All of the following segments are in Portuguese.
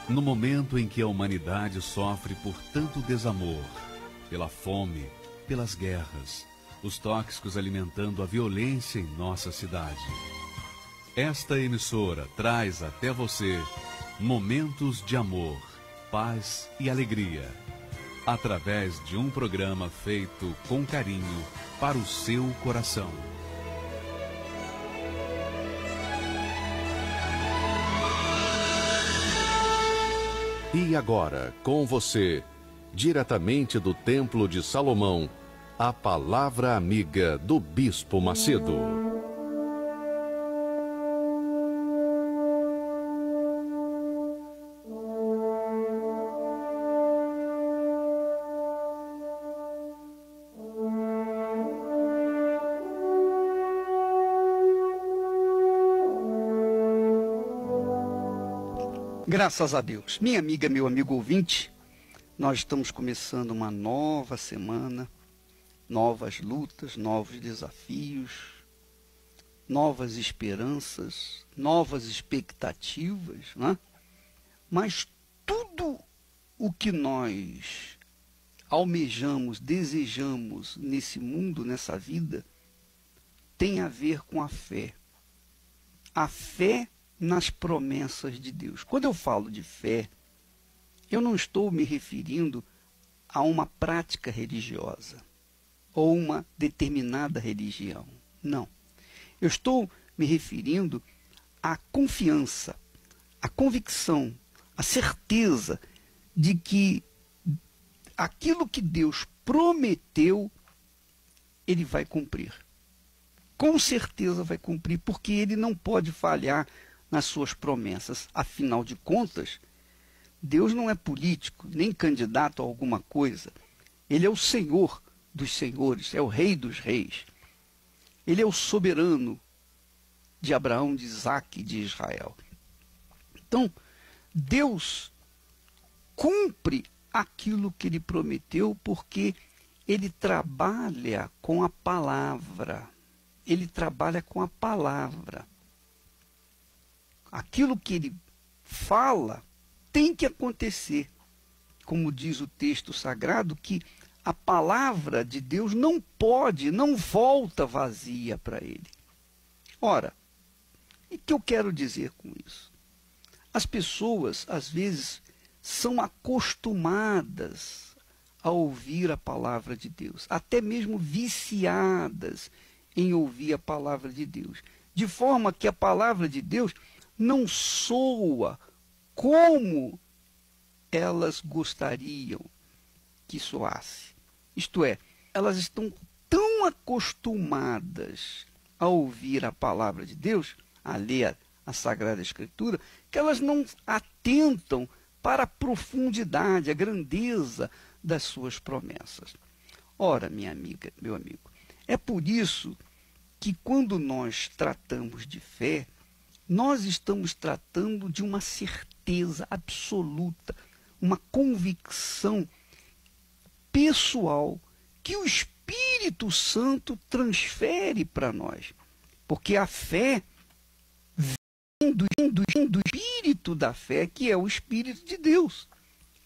No momento em que a humanidade sofre por tanto desamor, pela fome, pelas guerras, os tóxicos alimentando a violência em nossa cidade. Esta emissora traz até você momentos de amor, paz e alegria, através de um programa feito com carinho para o seu coração. E agora, com você, diretamente do Templo de Salomão, a Palavra Amiga do Bispo Macedo. Graças a Deus. Minha amiga, meu amigo ouvinte, nós estamos começando uma nova semana, novas lutas, novos desafios, novas esperanças, novas expectativas, né? Mas tudo o que nós almejamos, desejamos nesse mundo, nessa vida, tem a ver com a fé. A fé nas promessas de Deus. Quando eu falo de fé, eu não estou me referindo a uma prática religiosa ou uma determinada religião. Não. Eu estou me referindo à confiança, à convicção, à certeza de que aquilo que Deus prometeu, Ele vai cumprir. Com certeza vai cumprir, porque Ele não pode falhar nas suas promessas. Afinal de contas, Deus não é político, nem candidato a alguma coisa. Ele é o Senhor dos senhores, é o Rei dos reis. Ele é o soberano de Abraão, de Isaque e de Israel. Então, Deus cumpre aquilo que Ele prometeu, porque Ele trabalha com a palavra. Ele trabalha com a palavra. Aquilo que Ele fala tem que acontecer. Como diz o texto sagrado, que a palavra de Deus não pode, não volta vazia para Ele. Ora, o que eu quero dizer com isso? As pessoas, às vezes, são acostumadas a ouvir a palavra de Deus, até mesmo viciadas em ouvir a palavra de Deus, de forma que a palavra de Deus não soa como elas gostariam que soasse. Isto é, elas estão tão acostumadas a ouvir a palavra de Deus, a ler a Sagrada Escritura, que elas não atentam para a profundidade, a grandeza das suas promessas. Ora, minha amiga, meu amigo, é por isso que quando nós tratamos de fé, nós estamos tratando de uma certeza absoluta, uma convicção pessoal que o Espírito Santo transfere para nós. Porque a fé vem do Espírito da fé, que é o Espírito de Deus.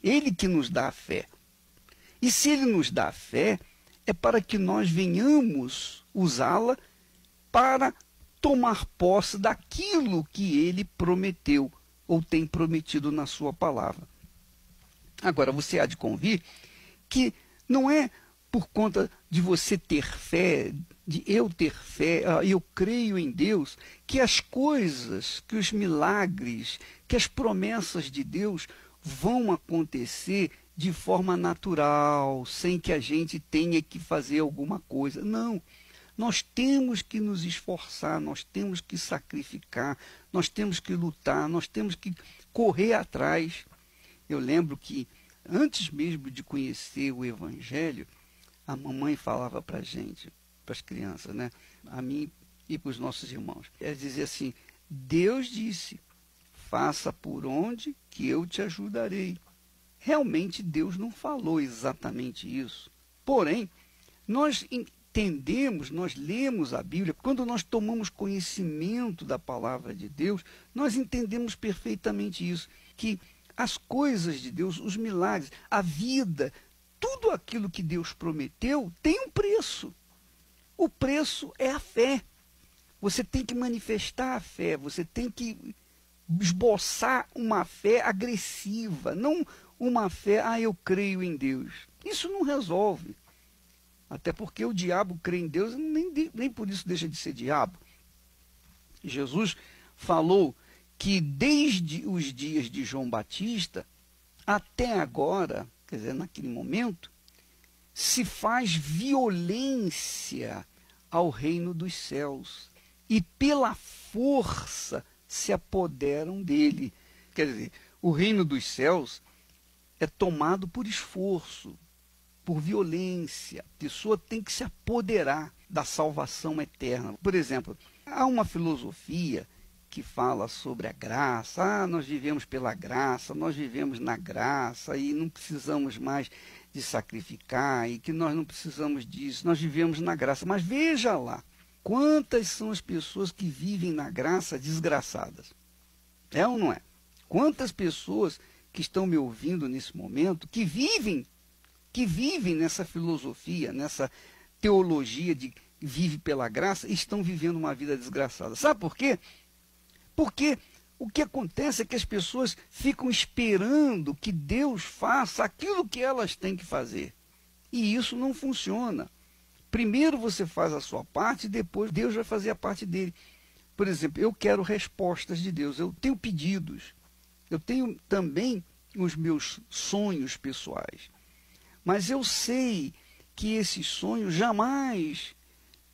Ele que nos dá a fé. E se Ele nos dá a fé, é para que nós venhamos usá-la para tomar posse daquilo que Ele prometeu ou tem prometido na sua palavra. Agora, você há de convir que não é por conta de você ter fé, de eu ter fé, eu creio em Deus, que as coisas, que os milagres, que as promessas de Deus vão acontecer de forma natural, sem que a gente tenha que fazer alguma coisa. Não. Nós temos que nos esforçar, nós temos que sacrificar, nós temos que lutar, nós temos que correr atrás. Eu lembro que, antes mesmo de conhecer o Evangelho, a mamãe falava para a gente, para as crianças, né? A mim e para os nossos irmãos. Ela dizia assim: Deus disse, faça por onde que eu te ajudarei. Realmente Deus não falou exatamente isso. Porém, nós entendemos, nós lemos a Bíblia, quando nós tomamos conhecimento da palavra de Deus, nós entendemos perfeitamente isso, que as coisas de Deus, os milagres, a vida, tudo aquilo que Deus prometeu tem um preço. O preço é a fé. Você tem que manifestar a fé, você tem que esboçar uma fé agressiva, não uma fé, eu creio em Deus. Isso não resolve. Até porque o diabo crê em Deus, nem por isso deixa de ser diabo. Jesus falou que desde os dias de João Batista até agora, quer dizer, naquele momento, se faz violência ao reino dos céus e pela força se apoderam dele. Quer dizer, o reino dos céus é tomado por esforço, por violência. A pessoa tem que se apoderar da salvação eterna. Por exemplo, há uma filosofia que fala sobre a graça. Nós vivemos pela graça, nós vivemos na graça e não precisamos mais de sacrificar e que nós não precisamos disso, nós vivemos na graça. Mas veja lá, quantas são as pessoas que vivem na graça desgraçadas? É ou não é? Quantas pessoas que estão me ouvindo nesse momento, que vivem nessa filosofia, nessa teologia de vive pela graça, estão vivendo uma vida desgraçada. Sabe por quê? Porque o que acontece é que as pessoas ficam esperando que Deus faça aquilo que elas têm que fazer. E isso não funciona. Primeiro você faz a sua parte e depois Deus vai fazer a parte dele. Por exemplo, eu quero respostas de Deus, eu tenho pedidos, eu tenho também os meus sonhos pessoais. Mas eu sei que esses sonhos jamais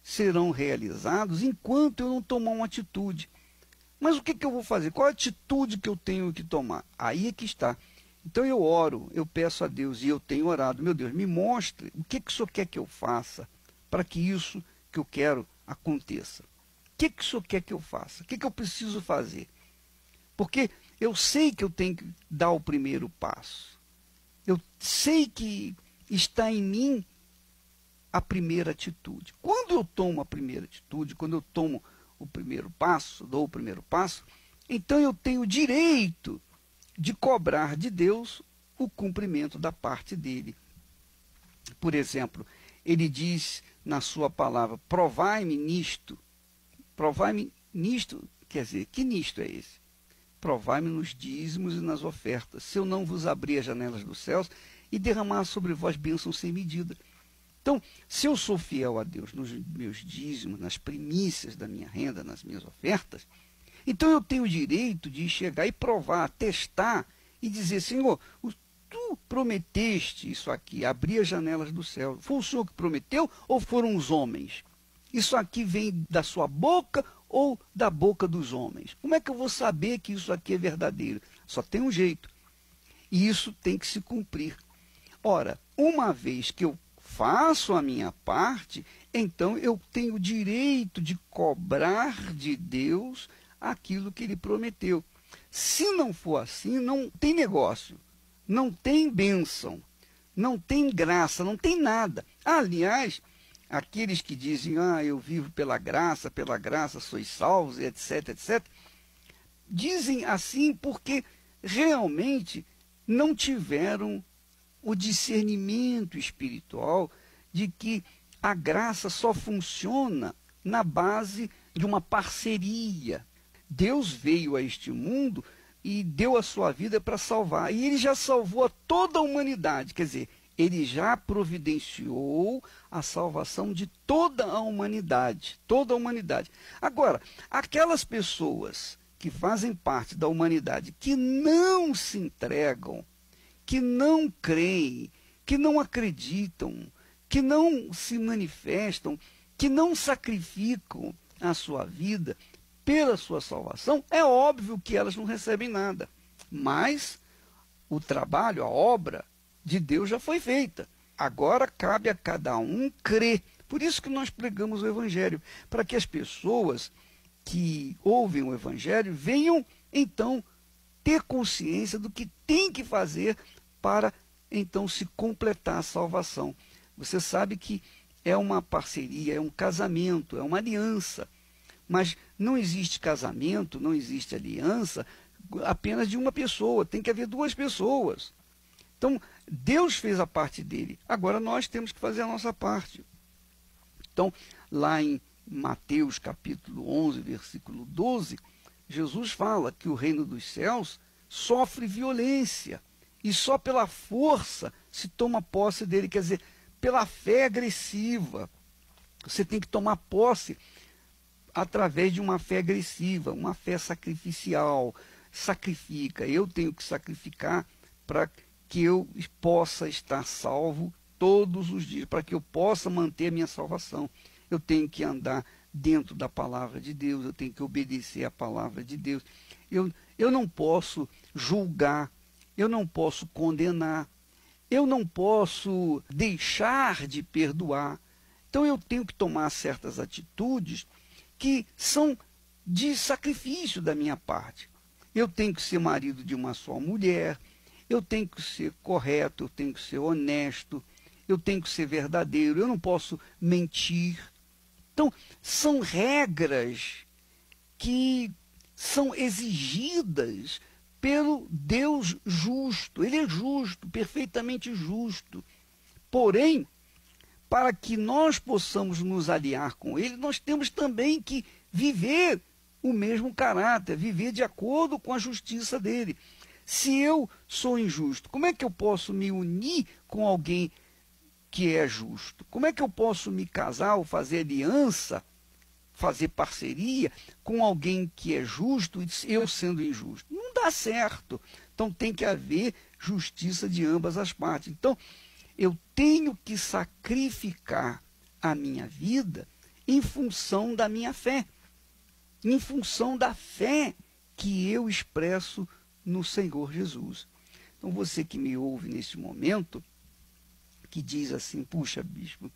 serão realizados enquanto eu não tomar uma atitude. Mas o que eu vou fazer? Qual a atitude que eu tenho que tomar? Aí é que está. Então eu oro, eu peço a Deus e eu tenho orado. Meu Deus, me mostre o que o Senhor quer que eu faça para que isso que eu quero aconteça. O que o Senhor quer que eu faça? O que eu preciso fazer? Porque eu sei que eu tenho que dar o primeiro passo. Eu sei que está em mim a primeira atitude. Quando eu tomo a primeira atitude, quando eu tomo o primeiro passo, dou o primeiro passo, então eu tenho o direito de cobrar de Deus o cumprimento da parte dele. Por exemplo, ele diz na sua palavra, provai-me nisto. Provai-me nisto, quer dizer, que nisto é esse? Provai-me nos dízimos e nas ofertas, se eu não vos abrir as janelas dos céus e derramar sobre vós bênçãos sem medida. Então, se eu sou fiel a Deus nos meus dízimos, nas primícias da minha renda, nas minhas ofertas, então eu tenho o direito de chegar e provar, testar e dizer, Senhor, tu prometeste isso aqui, abrir as janelas do céu. Foi o Senhor que prometeu ou foram os homens? Isso aqui vem da sua boca ou da boca dos homens? Como é que eu vou saber que isso aqui é verdadeiro? Só tem um jeito. E isso tem que se cumprir. Ora, uma vez que eu faço a minha parte, então eu tenho o direito de cobrar de Deus aquilo que ele prometeu. Se não for assim, não tem negócio, não tem bênção, não tem graça, não tem nada. Aliás, aqueles que dizem, eu vivo pela graça sois salvos, etc, etc, dizem assim porque realmente não tiveram o discernimento espiritual de que a graça só funciona na base de uma parceria. Deus veio a este mundo e deu a sua vida para salvar. E ele já salvou a toda a humanidade. Quer dizer, ele já providenciou a salvação de toda a humanidade. Toda a humanidade. Agora, aquelas pessoas que fazem parte da humanidade que não se entregam, que não creem, que não acreditam, que não se manifestam, que não sacrificam a sua vida pela sua salvação, é óbvio que elas não recebem nada. Mas o trabalho, a obra de Deus já foi feita. Agora cabe a cada um crer. Por isso que nós pregamos o Evangelho, para que as pessoas que ouvem o Evangelho venham, então, ter consciência do que tem que fazer para, então, se completar a salvação. Você sabe que é uma parceria, é um casamento, é uma aliança. Mas não existe casamento, não existe aliança apenas de uma pessoa, tem que haver duas pessoas. Então, Deus fez a parte dele, agora nós temos que fazer a nossa parte. Então, lá em Mateus capítulo 11, versículo 12, Jesus fala que o reino dos céus sofre violência e só pela força se toma posse dele, quer dizer, pela fé agressiva. Você tem que tomar posse através de uma fé agressiva, uma fé sacrificial. Sacrifica, eu tenho que sacrificar para que eu possa estar salvo todos os dias, para que eu possa manter a minha salvação. Eu tenho que andar dentro da palavra de Deus, eu tenho que obedecer a palavra de Deus. Eu não posso julgar, eu não posso condenar, eu não posso deixar de perdoar. Então eu tenho que tomar certas atitudes que são de sacrifício da minha parte. Eu tenho que ser marido de uma só mulher, eu tenho que ser correto, eu tenho que ser honesto, eu tenho que ser verdadeiro, eu não posso mentir. Então, são regras que são exigidas pelo Deus justo. Ele é justo, perfeitamente justo. Porém, para que nós possamos nos aliar com ele, nós temos também que viver o mesmo caráter, viver de acordo com a justiça dele. Se eu sou injusto, como é que eu posso me unir com alguém que é justo? Como é que eu posso me casar ou fazer aliança, fazer parceria com alguém que é justo e eu sendo injusto? Não dá certo. Então tem que haver justiça de ambas as partes. Então eu tenho que sacrificar a minha vida em função da minha fé, em função da fé que eu expresso no Senhor Jesus. Então você que me ouve nesse momento, que diz assim, puxa bispo,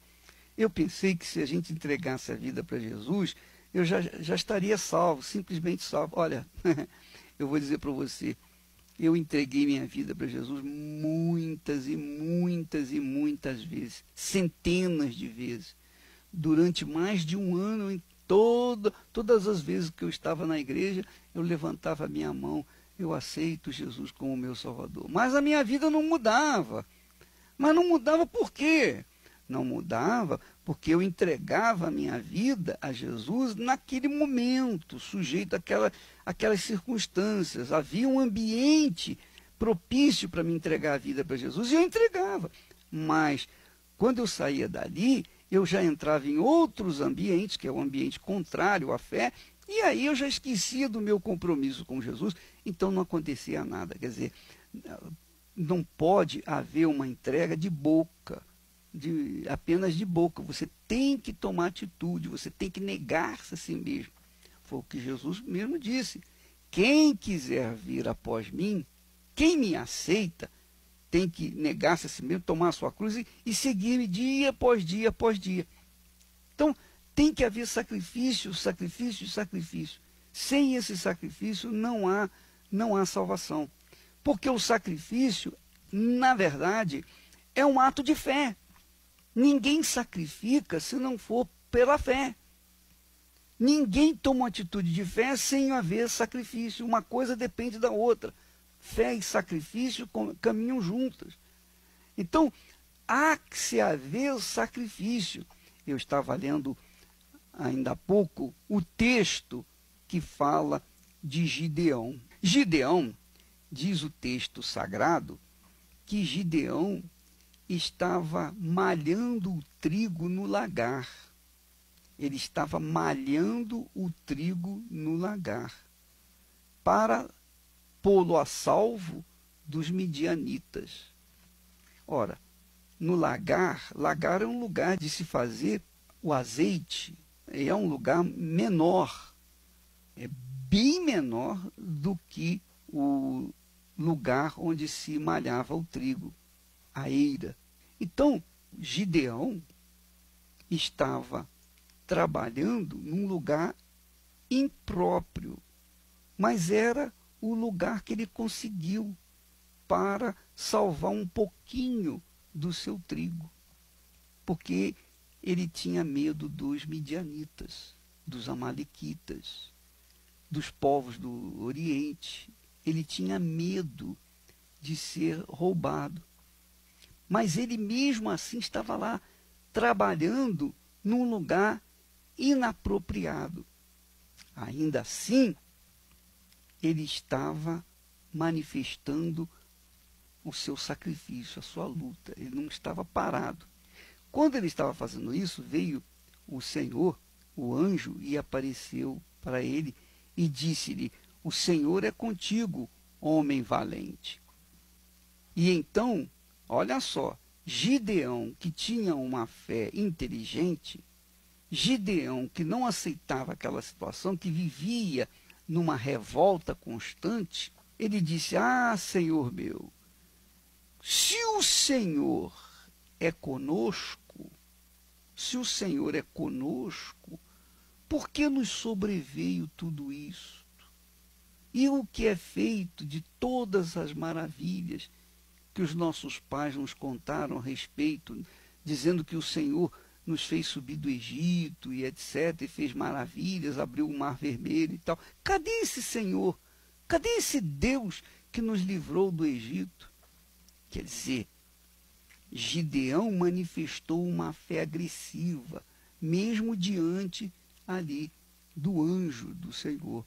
eu pensei que se a gente entregasse a vida para Jesus, eu já estaria salvo, simplesmente salvo. Olha, eu vou dizer para você, eu entreguei minha vida para Jesus muitas e muitas e muitas vezes, centenas de vezes, durante mais de um ano, em todas as vezes que eu estava na igreja, eu levantava a minha mão, eu aceito Jesus como meu Salvador. Mas a minha vida não mudava. Mas não mudava por quê? Não mudava porque eu entregava a minha vida a Jesus naquele momento, sujeito àquelas circunstâncias. Havia um ambiente propício para me entregar a vida para Jesus e eu entregava. Mas quando eu saía dali, eu já entrava em outros ambientes, que é o ambiente contrário à fé, e aí eu já esquecia do meu compromisso com Jesus, então não acontecia nada. Quer dizer, não pode haver uma entrega de boca, apenas de boca. Você tem que tomar atitude, você tem que negar-se a si mesmo. Foi o que Jesus mesmo disse. Quem quiser vir após mim, quem me aceita, tem que negar-se a si mesmo, tomar a sua cruz e seguir-me dia após dia após dia. Então, tem que haver sacrifício, sacrifício, sacrifício. Sem esse sacrifício não há salvação. Porque o sacrifício, na verdade, é um ato de fé. Ninguém sacrifica se não for pela fé. Ninguém toma uma atitude de fé sem haver sacrifício. Uma coisa depende da outra. Fé e sacrifício caminham juntas. Então, há que se haver sacrifício. Eu estava lendo ainda há pouco o texto que fala de Gideão. Gideão, diz o texto sagrado, que Gideão estava malhando o trigo no lagar. Ele estava malhando o trigo no lagar para pô-lo a salvo dos midianitas. Ora, no lagar é um lugar de se fazer o azeite, é um lugar menor, é bem menor do que o lugar onde se malhava o trigo, a eira. Então, Gideão estava trabalhando num lugar impróprio, mas era o lugar que ele conseguiu para salvar um pouquinho do seu trigo, porque ele tinha medo dos midianitas, dos amalequitas, dos povos do Oriente. ele tinha medo de ser roubado. Mas ele mesmo assim estava lá, trabalhando num lugar inapropriado. Ainda assim, ele estava manifestando o seu sacrifício, a sua luta. Ele não estava parado. Quando ele estava fazendo isso, veio o Senhor, o anjo, e apareceu para ele e disse-lhe: o Senhor é contigo, homem valente. E então, olha só, Gideão, que tinha uma fé inteligente, Gideão, que não aceitava aquela situação, que vivia numa revolta constante, ele disse: ah, Senhor meu, se o Senhor é conosco, se o Senhor é conosco, por que nos sobreveio tudo isso? E o que é feito de todas as maravilhas que os nossos pais nos contaram a respeito, dizendo que o Senhor nos fez subir do Egito e etc, e fez maravilhas, abriu o Mar Vermelho e tal. Cadê esse Senhor? Cadê esse Deus que nos livrou do Egito? Quer dizer, Gideão manifestou uma fé agressiva, mesmo diante ali do anjo do Senhor.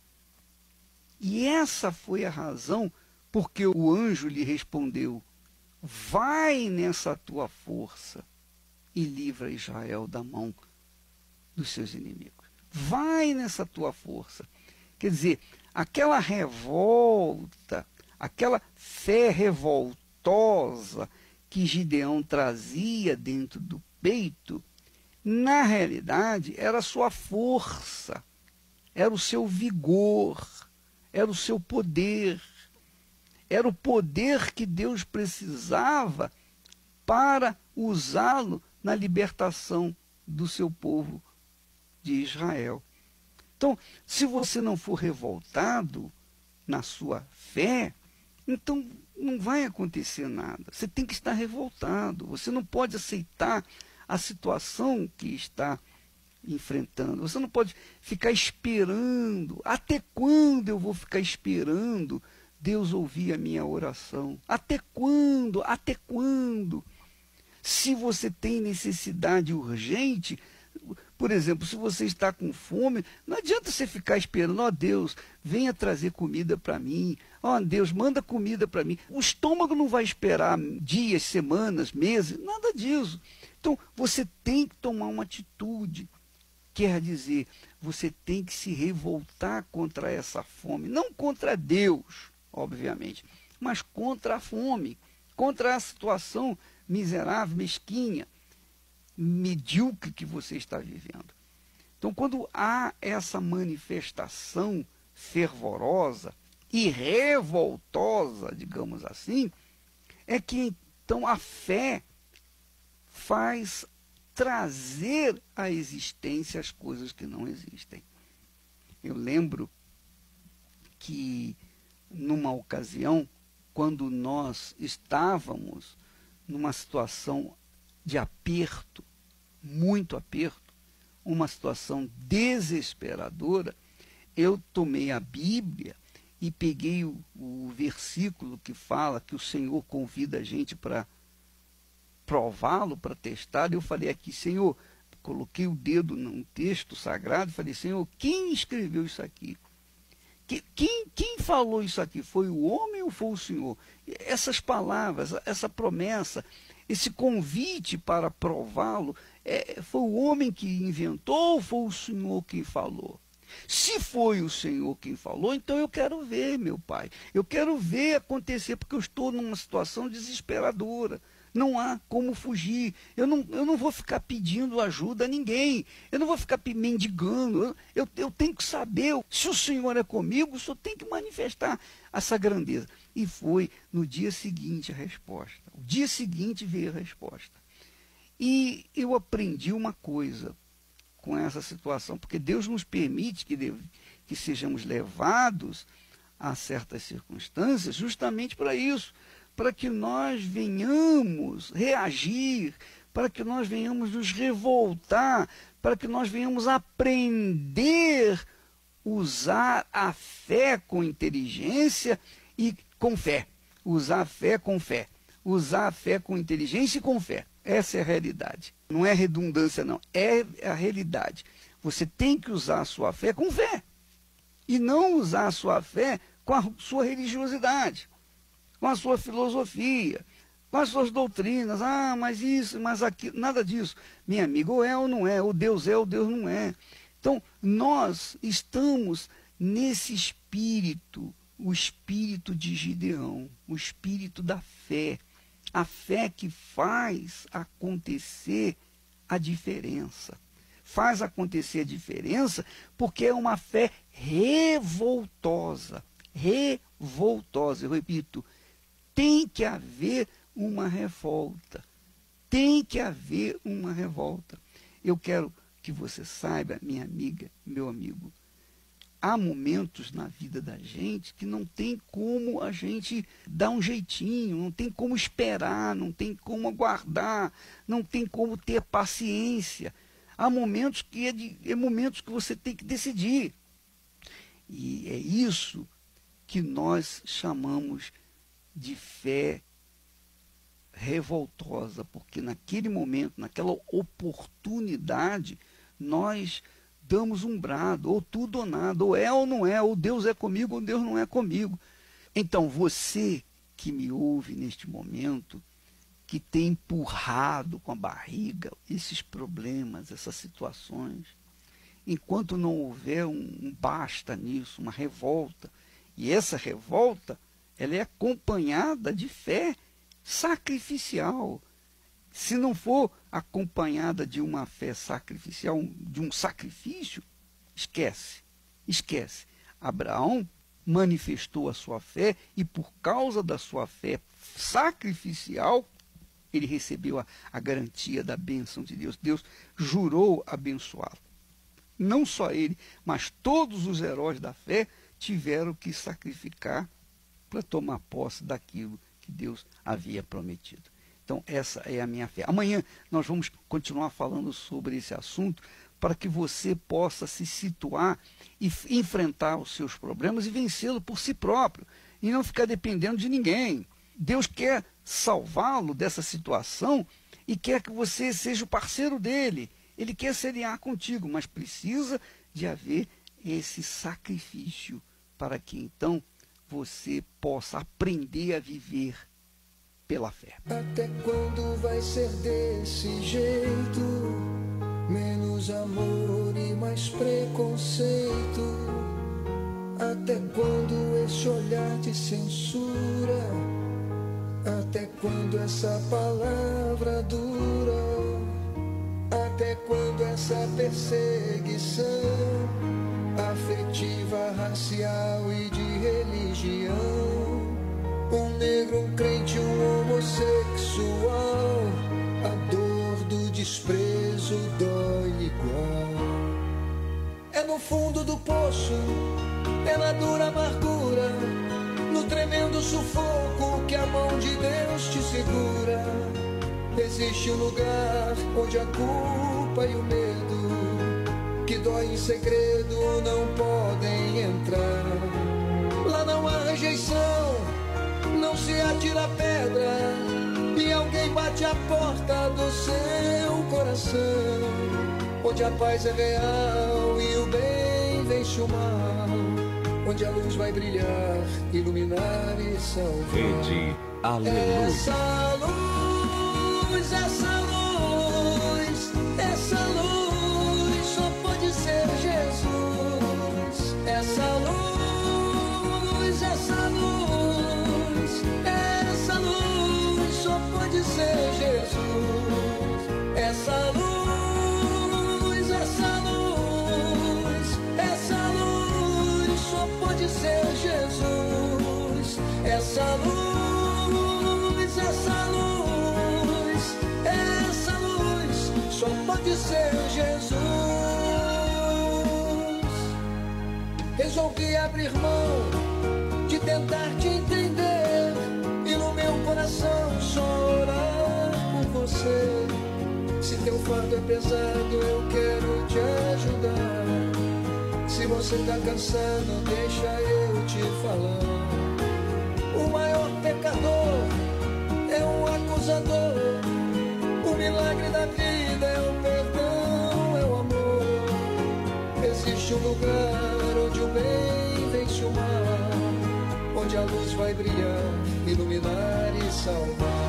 E essa foi a razão porque o anjo lhe respondeu: vai nessa tua força e livra Israel da mão dos seus inimigos. Vai nessa tua força. Quer dizer, aquela revolta, aquela fé revoltosa que Gideão trazia dentro do peito, na realidade era a sua força, era o seu vigor, era o seu poder, era o poder que Deus precisava para usá-lo na libertação do seu povo de Israel. Então, se você não for revoltado na sua fé, então não vai acontecer nada. Você tem que estar revoltado. Você não pode aceitar a situação que está enfrentando. Você não pode ficar esperando. Até quando eu vou ficar esperando Deus ouvir a minha oração? Até quando? Até quando? Se você tem necessidade urgente, por exemplo, se você está com fome, não adianta você ficar esperando: ó Deus, venha trazer comida para mim, ó Deus, manda comida para mim. O estômago não vai esperar dias, semanas, meses, nada disso. Então, você tem que tomar uma atitude. Quer dizer, você tem que se revoltar contra essa fome, não contra Deus, obviamente, mas contra a fome, contra a situação miserável, mesquinha, medíocre que você está vivendo. Então, quando há essa manifestação fervorosa e revoltosa, digamos assim, é que então a fé faz trazer à existência as coisas que não existem. Eu lembro que numa ocasião, quando nós estávamos numa situação de aperto, muito aperto, uma situação desesperadora, eu tomei a Bíblia e peguei o versículo que fala que o Senhor convida a gente para prová-lo, para testar. Eu falei aqui: Senhor, coloquei o dedo num texto sagrado e falei: Senhor, quem escreveu isso aqui? Quem falou isso aqui? Foi o homem ou foi o Senhor? Essas palavras, essa promessa, esse convite para prová-lo, foi o homem que inventou ou foi o Senhor quem falou? Se foi o Senhor quem falou, então eu quero ver, meu Pai. Eu quero ver acontecer, porque eu estou numa situação desesperadora. Não há como fugir. Eu não vou ficar pedindo ajuda a ninguém. Eu não vou ficar mendigando. Eu tenho que saber. Se o Senhor é comigo, o Senhor tem que manifestar essa grandeza. E foi no dia seguinte a resposta. O dia seguinte veio a resposta. E eu aprendi uma coisa com essa situação, porque Deus nos permite que sejamos levados a certas circunstâncias justamente para isso, para que nós venhamos reagir, para que nós venhamos nos revoltar, para que nós venhamos aprender a usar a fé com inteligência e com fé. Usar a fé com fé. Usar a fé com inteligência e com fé. Essa é a realidade. Não é redundância, não. É a realidade. Você tem que usar a sua fé com fé. E não usar a sua fé com a sua religiosidade, com a sua filosofia, com as suas doutrinas. Ah, mas isso, mas aquilo. Nada disso. Minha amiga, ou é ou não é. Ou Deus é ou Deus não é. Então, nós estamos nesse espírito, o espírito de Gideão, o espírito da fé. A fé que faz acontecer a diferença. Faz acontecer a diferença porque é uma fé revoltosa. Revoltosa, eu repito, tem que haver uma revolta. Tem que haver uma revolta. Eu quero que você saiba, minha amiga, meu amigo, há momentos na vida da gente que não tem como a gente dar um jeitinho, não tem como esperar, não tem como aguardar, não tem como ter paciência. Há momentos que momentos que você tem que decidir. E é isso que nós chamamos de fé revoltosa, porque naquele momento, naquela oportunidade, nós damos um brado, ou tudo ou nada, ou é ou não é, ou Deus é comigo ou Deus não é comigo. Então, você que me ouve neste momento, que tem empurrado com a barriga esses problemas, essas situações, enquanto não houver um basta nisso, uma revolta, e essa revolta, ela é acompanhada de fé sacrificial. Se não for acompanhada de uma fé sacrificial, de um sacrifício, esquece, esquece. Abraão manifestou a sua fé e por causa da sua fé sacrificial, ele recebeu a garantia da bênção de Deus. Deus jurou abençoá-lo. Não só ele, mas todos os heróis da fé tiveram que sacrificar para tomar posse daquilo que Deus havia prometido. Então, essa é a minha fé. Amanhã nós vamos continuar falando sobre esse assunto para que você possa se situar e enfrentar os seus problemas e vencê-lo por si próprio e não ficar dependendo de ninguém. Deus quer salvá-lo dessa situação e quer que você seja o parceiro dele. Ele quer se alinhar contigo, mas precisa de haver esse sacrifício para que então você possa aprender a viver pela fé. Até quando vai ser desse jeito? Menos amor e mais preconceito. Até quando esse olhar de censura? Até quando essa palavra dura? Até quando essa perseguição afetiva, racial e de religião? Um negro, um crente, um homossexual, a dor do desprezo dói igual. É no fundo do poço, é na dura amargura, no tremendo sufoco que a mão de Deus te segura. Existe um lugar onde a culpa e o medo, que dói em segredo, não podem entrar. Lá não há rejeição, não se atira pedra, e alguém bate a porta do seu coração, onde a paz é real e o bem vence o mal, onde a luz vai brilhar, iluminar e salvar. Rede Aleluia. Essa luz, essa luz, essa luz só pode ser Jesus. Essa luz, essa luz, essa luz só pode ser Jesus. Essa luz, essa luz, essa luz só pode ser Jesus. Essa luz, essa luz, essa luz só pode ser Jesus. Resolvi abrir mão de tentar te entender e no meu coração só orar por você. Se teu fardo é pesado, eu quero te ajudar. Se você tá cansado, deixa eu te falar. O maior pecador é um acusador. O milagre da vida é o perdão, é o amor. Existe um lugar onde o bem vence o mal, onde a luz vai brilhar, iluminar e salvar.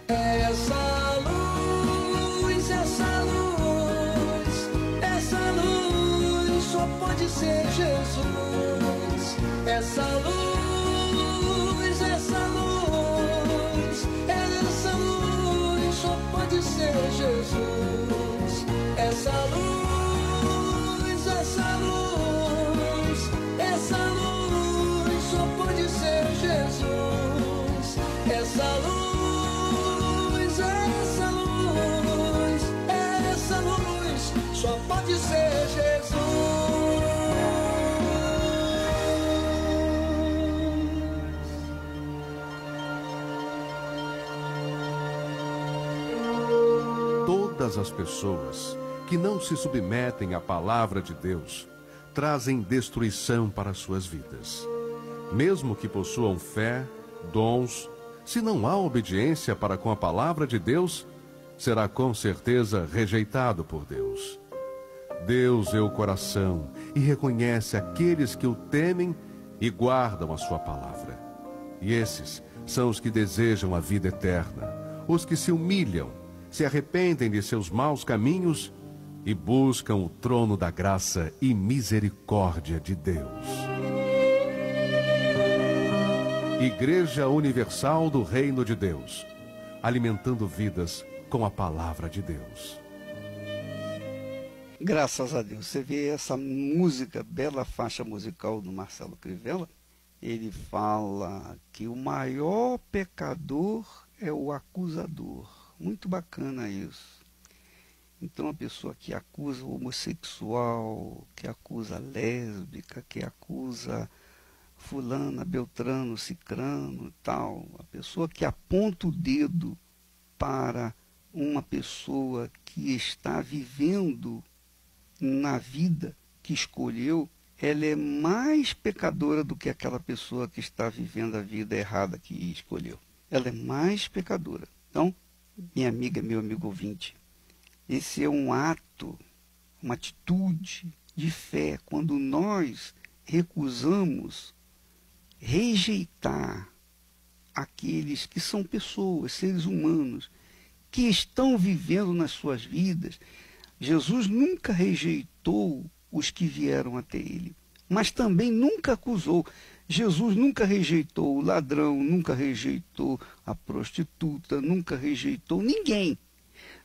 Essa luz, essa luz, essa luz só pode ser Jesus. Essa luz, essa luz, essa luz só pode ser Jesus. Essa luz, essa luz, essa luz só pode ser Jesus. Essa luz, essa luz, essa luz só pode ser Jesus. Todas as pessoas que não se submetem à palavra de Deus trazem destruição para suas vidas. Mesmo que possuam fé, dons, se não há obediência para com a palavra de Deus, será com certeza rejeitado por Deus. Deus vê o coração e reconhece aqueles que o temem e guardam a sua palavra. E esses são os que desejam a vida eterna, os que se humilham, se arrependem de seus maus caminhos e buscam o trono da graça e misericórdia de Deus. Igreja Universal do Reino de Deus, alimentando vidas com a palavra de Deus. Graças a Deus. Você vê essa música, bela faixa musical do Marcelo Crivella, ele fala que o maior pecador é o acusador. Muito bacana isso. Então a pessoa que acusa o homossexual, que acusa a lésbica, que acusa fulana, beltrano, cicrano e tal, a pessoa que aponta o dedo para uma pessoa que está vivendo na vida que escolheu, ela é mais pecadora do que aquela pessoa que está vivendo a vida errada que escolheu. Ela é mais pecadora. Então, minha amiga, meu amigo ouvinte, esse é um ato, uma atitude de fé, quando nós recusamos rejeitar aqueles que são pessoas, seres humanos, que estão vivendo nas suas vidas. Jesus nunca rejeitou os que vieram até ele, mas também nunca acusou. Jesus nunca rejeitou o ladrão, nunca rejeitou a prostituta, nunca rejeitou ninguém.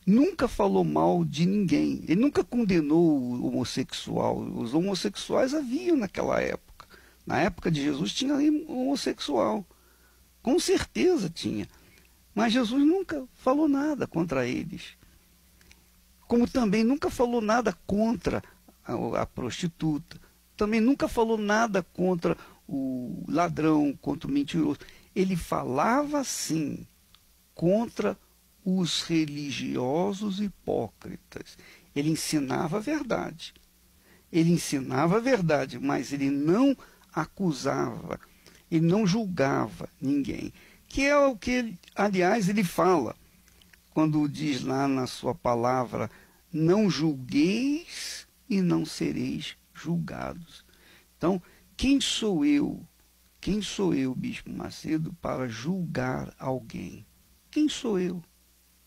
Nunca falou mal de ninguém. Ele nunca condenou o homossexual. Os homossexuais haviam naquela época. Na época de Jesus tinha homossexual. Com certeza tinha. Mas Jesus nunca falou nada contra eles. Como também nunca falou nada contra a prostituta. Também nunca falou nada contra o ladrão, contra o mentiroso. Ele falava, sim, contra os religiosos hipócritas. Ele ensinava a verdade. Ele ensinava a verdade, mas ele não acusava, ele não julgava ninguém. Que é o que, aliás, ele fala, quando diz lá na sua palavra, não julgueis e não sereis julgados. Então, quem sou eu, Bispo Macedo, para julgar alguém? Quem sou eu?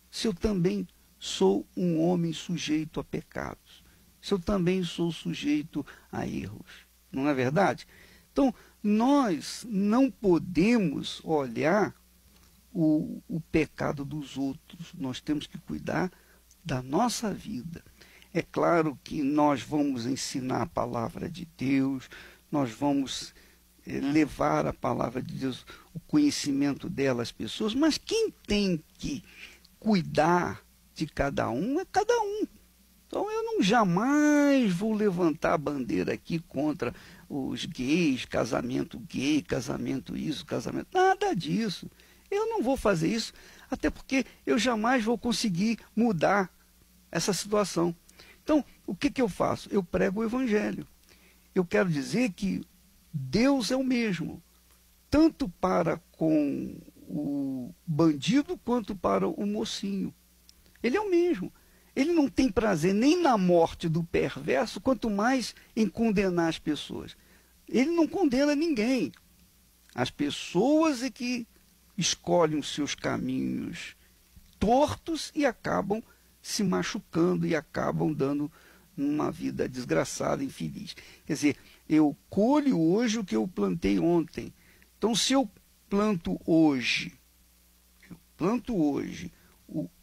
Se eu também sou um homem sujeito a pecados, se eu também sou sujeito a erros, não é verdade? Então, nós não podemos olhar o pecado dos outros, nós temos que cuidar da nossa vida. É claro que nós vamos ensinar a palavra de Deus, nós vamos levar a palavra de Deus, o conhecimento dela às pessoas, mas quem tem que cuidar de cada um é cada um. Então eu não jamais vou levantar a bandeira aqui contra os gays, casamento gay, casamento isso, casamento... Nada disso. Eu não vou fazer isso, até porque eu jamais vou conseguir mudar essa situação. Então, o que eu faço? Eu prego o Evangelho. Eu quero dizer que Deus é o mesmo. tanto para com o bandido quanto para o mocinho. Ele é o mesmo. Ele não tem prazer nem na morte do perverso, quanto mais em condenar as pessoas. Ele não condena ninguém. As pessoas é que escolhem os seus caminhos tortos e acabam se machucando e acabam dando uma vida desgraçada, infeliz. Quer dizer, eu colho hoje o que eu plantei ontem. Então, se eu planto hoje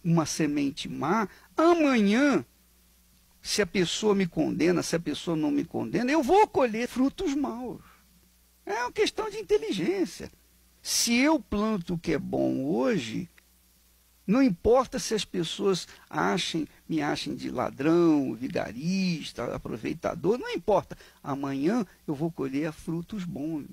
uma semente má, amanhã, se a pessoa me condena, se a pessoa não me condena, eu vou colher frutos maus. É uma questão de inteligência. Se eu planto o que é bom hoje, não importa se as pessoas me achem de ladrão, vigarista, aproveitador, não importa. Amanhã eu vou colher frutos bons.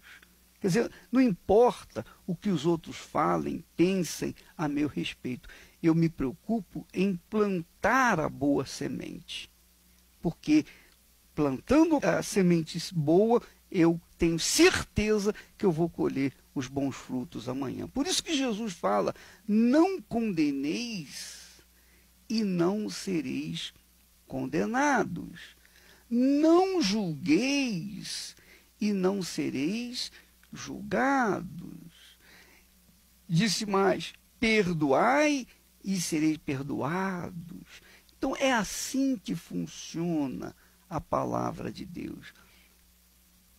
Quer dizer, não importa o que os outros falem, pensem a meu respeito. Eu me preocupo em plantar a boa semente. Porque plantando a semente boa, eu tenho certeza que eu vou colher os bons frutos amanhã. Por isso que Jesus fala, não condeneis e não sereis condenados. Não julgueis e não sereis julgados. Disse mais, perdoai e sereis perdoados. Então é assim que funciona a palavra de Deus.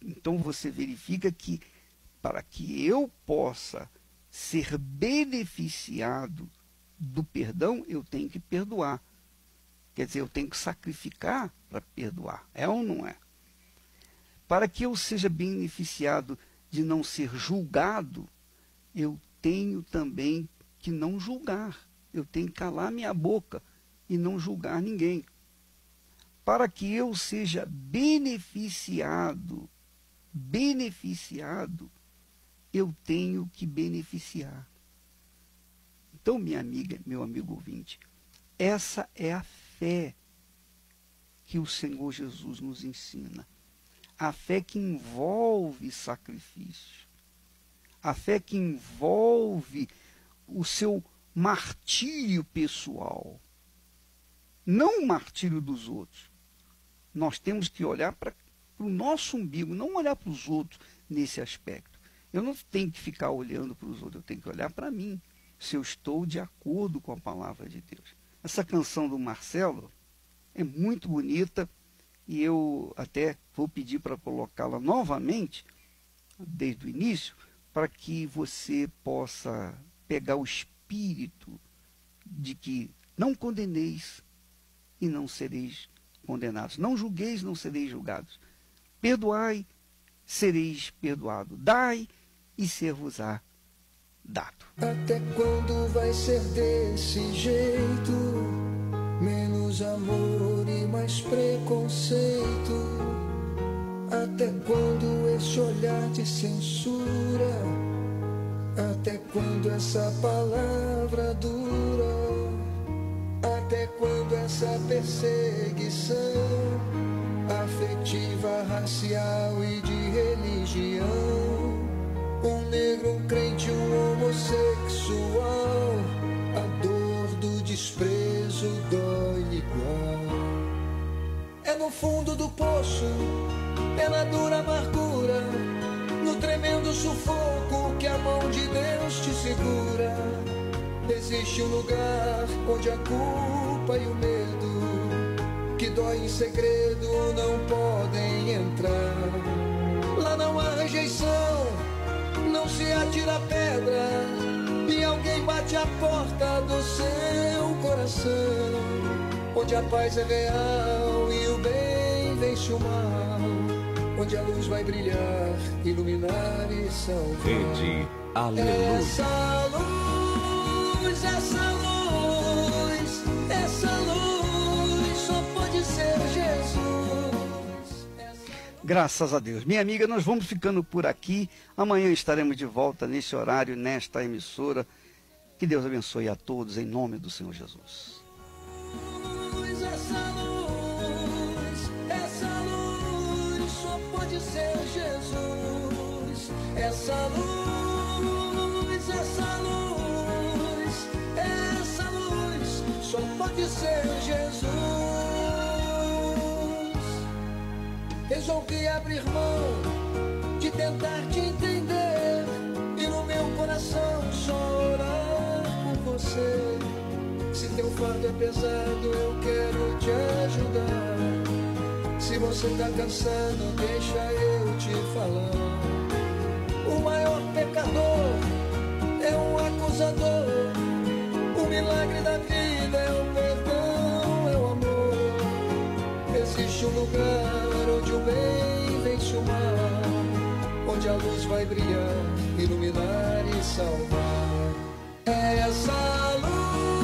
Então você verifica que para que eu possa ser beneficiado do perdão, eu tenho que perdoar. Quer dizer, eu tenho que sacrificar para perdoar. É ou não é? Para que eu seja beneficiado de não ser julgado, eu tenho também que não julgar. Eu tenho que calar minha boca e não julgar ninguém. Para que eu seja beneficiado, eu tenho que beneficiar. Então, minha amiga, meu amigo ouvinte, essa é a fé que o Senhor Jesus nos ensina. A fé que envolve sacrifício. A fé que envolve o seu martírio pessoal. Não o martírio dos outros. Nós temos que olhar para o nosso umbigo, não olhar para os outros nesse aspecto. Eu não tenho que ficar olhando para os outros, eu tenho que olhar para mim, se eu estou de acordo com a palavra de Deus. Essa canção do Marcelo é muito bonita e eu até vou pedir para colocá-la novamente, desde o início, para que você possa pegar o espírito de que não condeneis e não sereis condenados. Não julgueis, não sereis julgados. Perdoai, sereis perdoados. Dai e ser-vos-á dado. Até quando vai ser desse jeito? Menos amor e mais preconceito. Até quando esse olhar te censura? Até quando essa palavra dura? Até quando essa perseguição afetiva, racial e de religião? Um negro, um crente, um homossexual, a dor do desprezo dói igual. É no fundo do poço, é na dura amargura, no tremendo sufoco que a mão de Deus te segura. Existe um lugar onde a culpa e o medo, que dói em segredo, não podem entrar. Lá não há rejeição, não se atira pedra, e alguém bate a porta do seu coração, onde a paz é real e o bem vence o mal, onde a luz vai brilhar, iluminar e salvar. Rede Aleluia. Essa luz só pode ser Jesus. Graças a Deus. Minha amiga, nós vamos ficando por aqui. Amanhã estaremos de volta nesse horário, nesta emissora. Que Deus abençoe a todos, em nome do Senhor Jesus. Essa luz só pode ser Jesus. Essa luz de ser Jesus. Resolvi abrir mão de tentar te entender e no meu coração só orar por você. Se teu fardo é pesado, eu quero te ajudar. Se você tá cansado, deixa eu te falar. O maior pecador é um acusador. O milagre da vida é o perdão, é o amor. Existe um lugar onde o bem vence o mal, onde a luz vai brilhar, iluminar e salvar. É essa luz